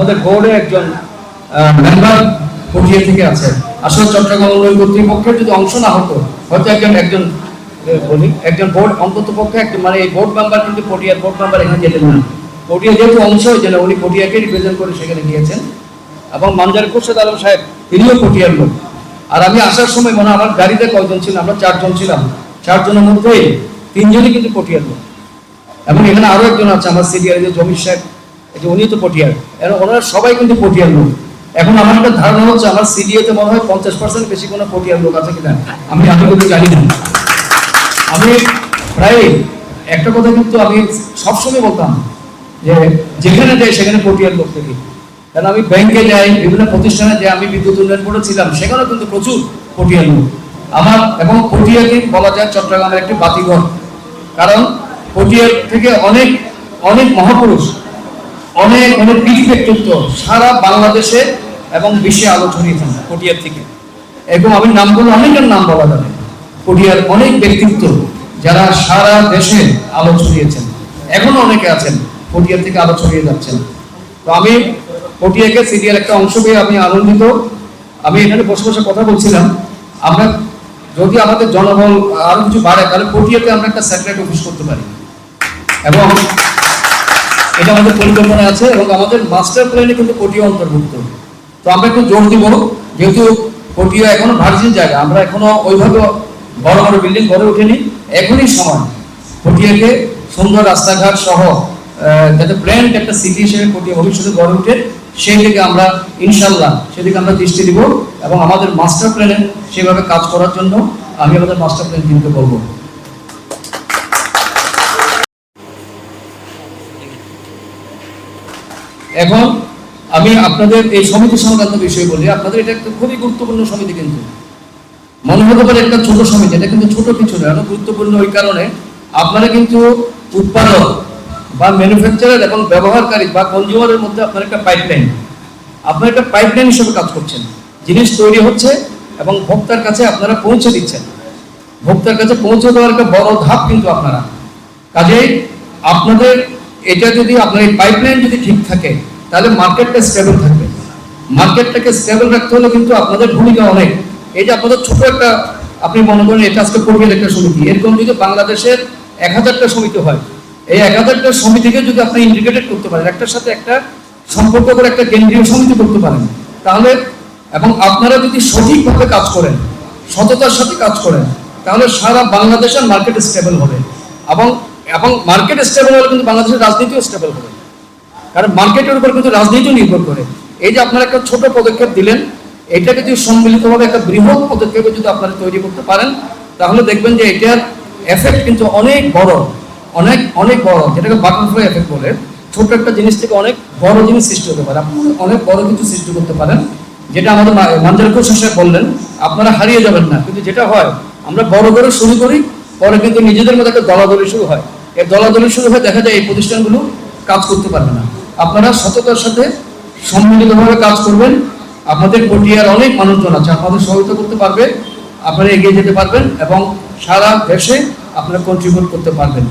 আমাদের বোর্ডে একজন মেম্বার পটিয়া থেকে আছে। আসলে চট্টগ্রাম উন্নয়ন কর্তৃপক্ষের যদি অংশ না হতো, হয়তো একজন বোর্ড অন্তত পক্ষে মানে এই বোর্ড মেম্বার কিন্তু পটিয়ার বোর্ড মেম্বার এখানে যেতেন না। পটিয়া যেহেতু অংশ যেন উনি পটিয়াকে রিপ্রেজেন্ট করে সেখানে গিয়েছেন, এবং মানজার খুরশেদ আলম সাহেব তিনিও পটিয়ার লোক। আর আমি আসার সময় মনে আমার গাড়িতে কয়জন ছিলাম, আমরা 4 জন ছিলাম, 4 জনের মধ্যে 3 জনই কিন্তু পটিয়ার লোক। এবং এখানে আরো একজন আছে আমার সিনিয়র যে জমির সাহেব, উনি তো পটিয়ার, ওনারা সবাই কিন্তু পটিয়ার লোক। এখন আমার একটা ধারণা হচ্ছে আমার সিডিএতে মনে হয় 50% বেশি কোনো পটিয়ার লোক আছে কিনা, আমি কিন্তু জানি না। আমি প্রায় একটা কথা কিন্তু আমি সবসময় বলতাম যে যেখানে যাই সেখানে পটিয়ার লোক দেখি। কারণ আমি ব্যাংকে যাই, বিভিন্ন প্রতিষ্ঠানে যাই, আমি বিদ্যুৎ উন্নয়ন বোর্ডে ছিলাম, সেখানেও কিন্তু প্রচুর পটিয়ার লোক আমার। এবং পটিয়াকে বলা যায় চট্টগ্রামের একটি বাতিঘর, কারণ পটিয়ার থেকে অনেক অনেক মহাপুরুষ, অনেক অনেক ব্যক্তিত্ব সারা বাংলাদেশে এবং বিশ্বে আলো ছড়িয়েছেন পটিয়ার থেকে। এবং আমি নাম বলে অনেকের নাম বলা যাবে, পটিয়ার অনেক ব্যক্তিত্ব যারা সারা দেশে আলো ছড়িয়েছেন, এখনো অনেকে আছেন পটিয়ার থেকে আলো ছড়িয়ে যাচ্ছেন। তো আমি পটিয়াকে সিরিয়াল একটা অংশ পেয়ে আমি আনন্দিত। আমি এখানে বসে বসে কথা বলছিলাম, আমরা যদি আমাদের জনবল আরো কিছু বাড়ে তাহলে পটিয়াতে আমরা একটা স্যাটেলাইট অফিস করতে পারি, এবং এটা আমাদের পরিকল্পনা আছে, এবং আমাদের মাস্টার প্ল্যানে কিন্তু পটিয়া অন্তর্ভুক্ত। তো আমরা একটু জোর দিব, যেহেতু পটিয়া এখনো ভার্জিন জায়গা, আমরা এখনো ওইভাবে বড় বড় বিল্ডিং গড়ে ওঠেনি, এখনই সময় পটিয়াকে সুন্দর রাস্তাঘাট সহ যাতে প্ল্যান্ড একটা সিটি হিসেবে পটিয়া ভবিষ্যতে গড়ে ওঠে, সেই দিকে আমরা ইনশাল্লাহ সেদিকে আমরা দৃষ্টি দিব, এবং আমাদের মাস্টার প্ল্যানে সেভাবে কাজ করার জন্য আমি আমাদের মাস্টার প্ল্যান চিন্তা করবো। এখন আমি আপনাদের এই সমিতি সংক্রান্ত বিষয় বলি। আপনাদের এটা একটা খুবই গুরুত্বপূর্ণ সমিতি, কিন্তু মনে হতে পারে একটা ছোট সমিতি, এটা কিন্তু ছোট কিছু নয়, এটা গুরুত্বপূর্ণ ওই কারণে আপনারা কিন্তু উৎপাদক বা ম্যানুফ্যাকচারার এবং ব্যবহারকারী বা কনজিউমারের মধ্যে আপনার একটা পাইপলাইন, আপনার একটা পাইপলাইন হিসেবে কাজ করছেন। জিনিস তৈরি হচ্ছে এবং ভোক্তার কাছে আপনারা পৌঁছে দিচ্ছেন, ভোক্তার কাছে পৌঁছে দেওয়ার একটা বড় ধাপ কিন্তু আপনারা। কাজেই আপনাদের এটা যদি আপনার এই পাইপলাইন যদি ঠিক থাকে তাহলে মার্কেটটা স্টেবল থাকবে। মার্কেটটাকে স্টেবল রাখতে হলে কিন্তু আপনাদের ভূমিকা অনেক। এই যে আপনাদের ছোট একটা, আপনি মনে করেন এটা আজকে পরিবের একটা সমিতি, এরকম যদি বাংলাদেশের 1000টা সমিতি হয়, এই 1000টা সমিতিকে যদি আপনি ইন্টিগ্রেটেড করতে পারেন, একটার সাথে একটা সম্পর্ক করে একটা কেন্দ্রীয় সমিতি করতে পারেন, তাহলে এবং আপনারা যদি সঠিকভাবে কাজ করেন, সততার সাথে কাজ করেন, তাহলে সারা বাংলাদেশের মার্কেট স্টেবল হবে। এবং মার্কেট স্টেবল হলে কিন্তু বাংলাদেশের রাজনীতিও স্টেবল হবে, কারণ মার্কেটের উপর কিন্তু রাজনীতিও নির্ভর করে। এই যে আপনারা একটা ছোট পদক্ষেপ দিলেন, এটাকে যদি সম্মিলিতভাবে একটা বৃহৎ পদক্ষেপে যদি আপনারা তৈরি করতে পারেন, তাহলে দেখবেন যে এটার এফেক্ট কিন্তু অনেক বড়, অনেক অনেক বড়, যেটাকে বাটারফ্লাই এফেক্ট বলে। ছোট একটা জিনিস থেকে অনেক বড় জিনিস সৃষ্টি হতে পারে, আপনি অনেক বড় কিছু সৃষ্টি করতে পারেন। যেটা আমাদের মানজার খুরশেদ সাহেব বললেন, আপনারা হারিয়ে যাবেন না। কিন্তু যেটা হয়, আমরা বড় করে শুরু করি, পরে কিন্তু নিজেদের মধ্যে একটা দলাদলি শুরু হয়। এই দলাদলি শুরু হয়ে দেখা যায় এই প্রতিষ্ঠানগুলো কাজ করতে পারবে না। আপনারা সততার সাথে সম্মিলিতভাবে কাজ করবেন, আপনাদের পটিয়ার অনেক মানুষজন আছে, আপনাদের সহায়তা করতে পারবে, আপনারা এগিয়ে যেতে পারবেন এবং সারা দেশে আপনারা কন্ট্রিবিউট করতে পারবেন।